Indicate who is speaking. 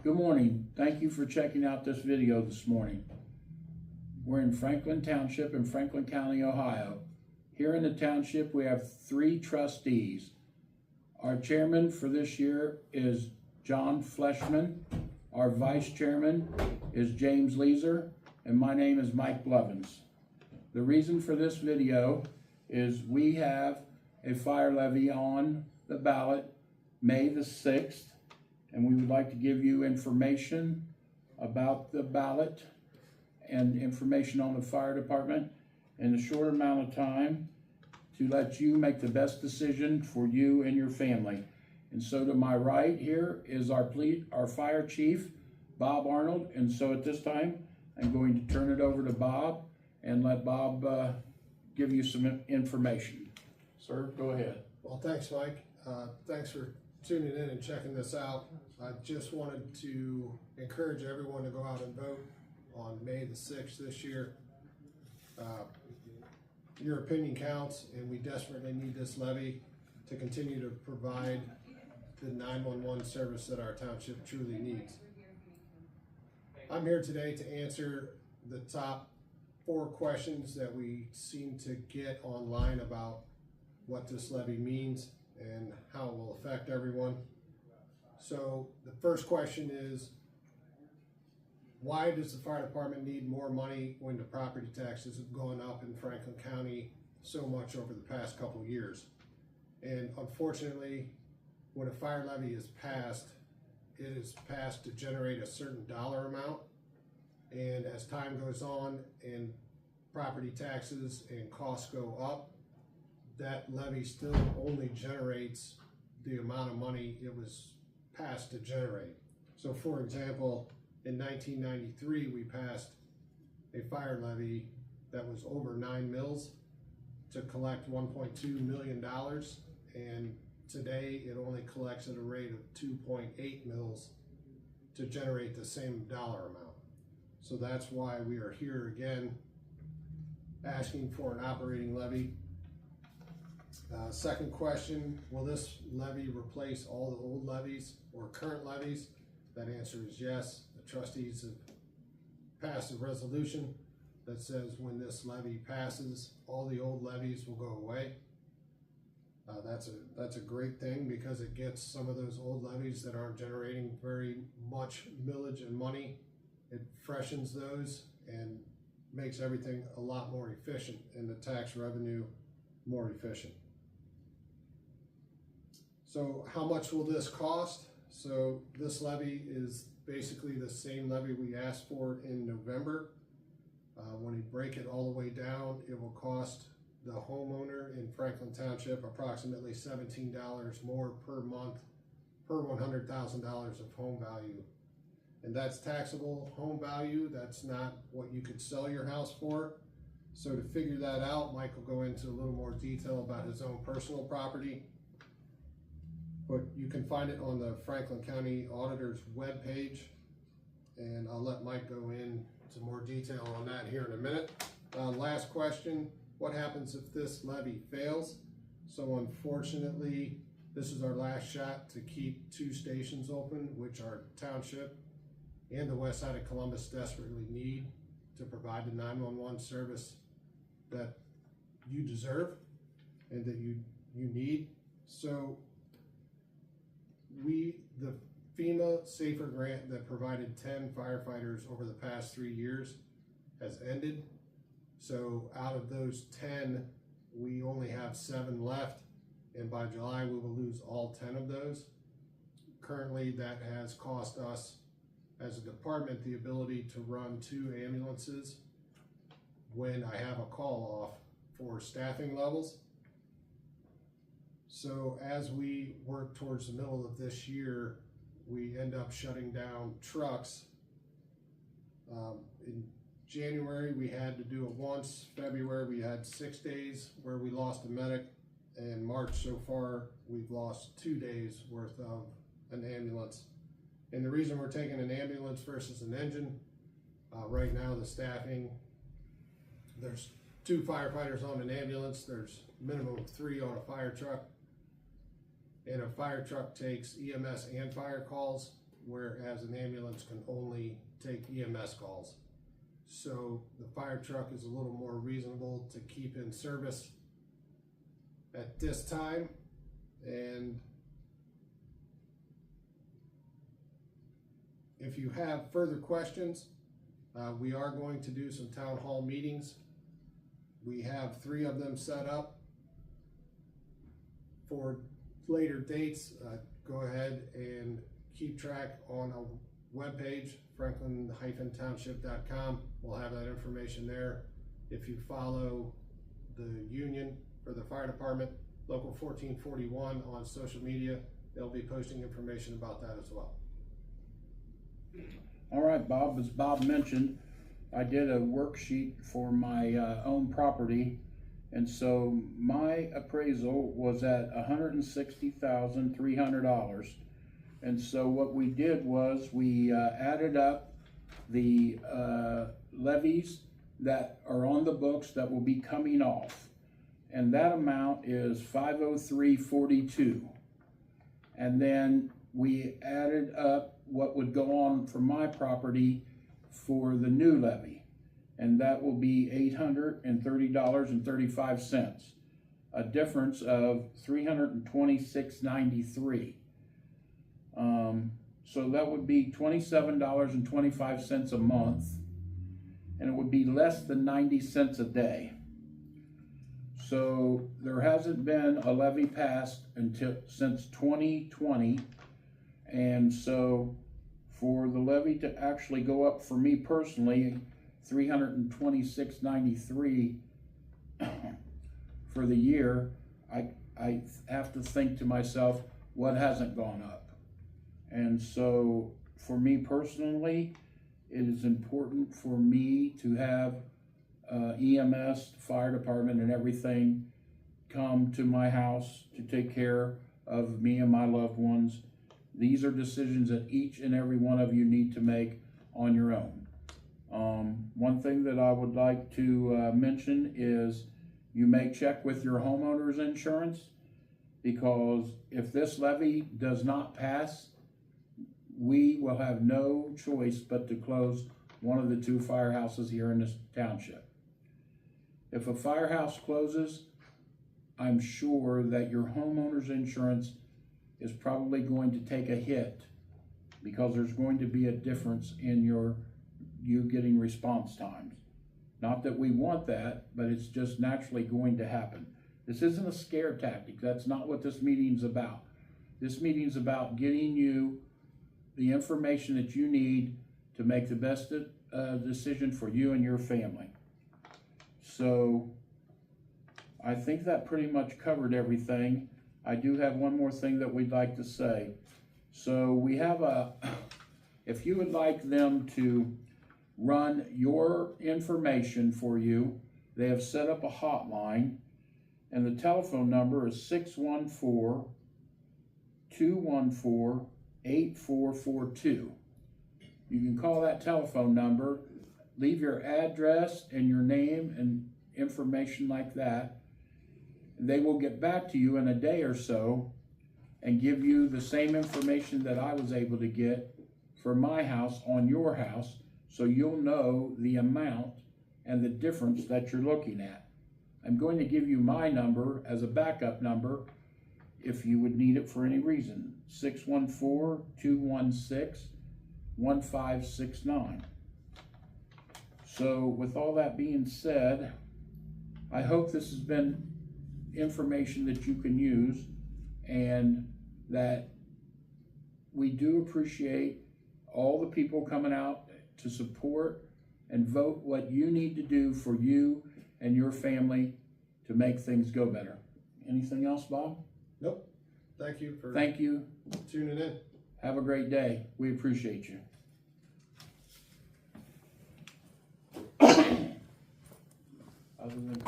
Speaker 1: Good morning. Thank you for checking out this video this morning. We're in Franklin Township in Franklin County, Ohio. Here in the township, we have 3 trustees. Our chairman for this year is John Fleshman. Our vice chairman is James Leeser, and my name is Mike Blevins. The reason for this video is we have a fire levy on the ballot May the 6th, and we would like to give you information about the ballot and information on the fire department in a short amount of time to let you make the best decision for you and your family. And so to my right here is our fire chief, Bob Arnold. And so at this time, I'm going to turn it over to Bob and let Bob give you some information. Sir, go ahead.
Speaker 2: Well, thanks, Mike. Thanks for tuning in and checking this out. I just wanted to encourage everyone to go out and vote on May the 6th this year. Your opinion counts, and we desperately need this levy to continue to provide the 911 service that our township truly needs. I'm here today to answer the top 4 questions that we seem to get online about what this levy means and how it will affect everyone. So the first question is, why does the fire department need more money when the property taxes have gone up in Franklin County so much over the past couple of years? And unfortunately, when a fire levy is passed, it is passed to generate a certain dollar amount. And as time goes on and property taxes and costs go up, that levy still only generates the amount of money it was passed to generate. So for example, in 1993, we passed a fire levy that was over 9 mils to collect $1.2 million, and today it only collects at a rate of 2.8 mils to generate the same dollar amount. So that's why we are here again asking for an operating levy. Second question, will this levy replace all the old levies or current levies? That answer is yes. The trustees have passed a resolution that says when this levy passes, all the old levies will go away. That's a great thing because it gets some of those old levies that aren't generating very much millage and money. It freshens those and makes everything a lot more efficient and the tax revenue more efficient. So how much will this cost? So this levy is basically the same levy we asked for in November. When you break it all the way down, it will cost the homeowner in Franklin Township approximately $17 more per month per $100,000 of home value. And that's taxable home value. That's not what you could sell your house for. So to figure that out, Mike will go into a little more detail about his own personal property. But you can find it on the Franklin County Auditor's webpage, and I'll let Mike go into more detail on that here in a minute. Last question, what happens if this levy fails? So unfortunately, this is our last shot to keep 2 stations open, which our township and the west side of Columbus desperately need to provide the 911 service that you deserve and that you need. So the FEMA Safer grant that provided 10 firefighters over the past 3 years has ended. So out of those 10, we only have 7 left, and by July we will lose all 10 of those. Currently, that has cost us as a department the ability to run 2 ambulances when I have a call off for staffing levels. So as we work towards the middle of this year, we end up shutting down trucks. In January, we had to do it once. February, we had 6 days where we lost a medic. And March so far, we've lost 2 days worth of an ambulance. And the reason we're taking an ambulance versus an engine, right now the staffing, there's 2 firefighters on an ambulance, there's minimum of 3 on a fire truck. And a fire truck takes EMS and fire calls. whereas an ambulance can only take EMS calls. So the fire truck is a little more reasonable to keep in service at this time. And if you have further questions, we are going to do some town hall meetings. We have 3 of them set up for later dates. Go ahead and keep track on our webpage, franklin-township.com. We'll have that information there. If you follow the union for the fire department, Local 1441 on social media, they'll be posting information about that as well.
Speaker 1: All right, Bob, as Bob mentioned, I did a worksheet for my own property, and so my appraisal was at $160,300. And so what we did was we added up the levies that are on the books that will be coming off, and that amount is $503.42. And then we added up what would go on for my property for the new levy, and that will be $830.35, a difference of $326.93. So that would be $27.25 a month, and it would be less than 90 cents a day. So there hasn't been a levy passed since 2020, and so for the levy to actually go up for me personally, $326.93 for the year, I have to think to myself, what hasn't gone up? And so for me personally, it is important for me to have EMS, fire department, and everything come to my house to take care of me and my loved ones. These are decisions that each and every one of you need to make on your own. One thing that I would like to mention is you may check with your homeowner's insurance, because if this levy does not pass, we will have no choice but to close one of the 2 firehouses here in this township. If a firehouse closes, I'm sure that your homeowner's insurance is probably going to take a hit, because there's going to be a difference in you getting response times. Not that we want that, but it's just naturally going to happen. This isn't a scare tactic. That's not what this meeting's about. This meeting's about getting you the information that you need to make the best decision for you and your family. So I think that pretty much covered everything. I do have one more thing that we'd like to say. So we have if you would like them to run your information for you, they have set up a hotline, and the telephone number is 614-214-8442. You can call that telephone number, leave your address and your name and information like that. They will get back to you in a day or so and give you the same information that I was able to get for my house on your house, so you'll know the amount and the difference that you're looking at. I'm going to give you my number as a backup number if you would need it for any reason, 614-216-1569. So with all that being said, I hope this has been information that you can use, and that we do appreciate all the people coming out to support and vote what you need to do for you and your family to make things go better. Anything else, Bob?
Speaker 2: Nope. Thank you for tuning in.
Speaker 1: Have a great day. We appreciate you. Other than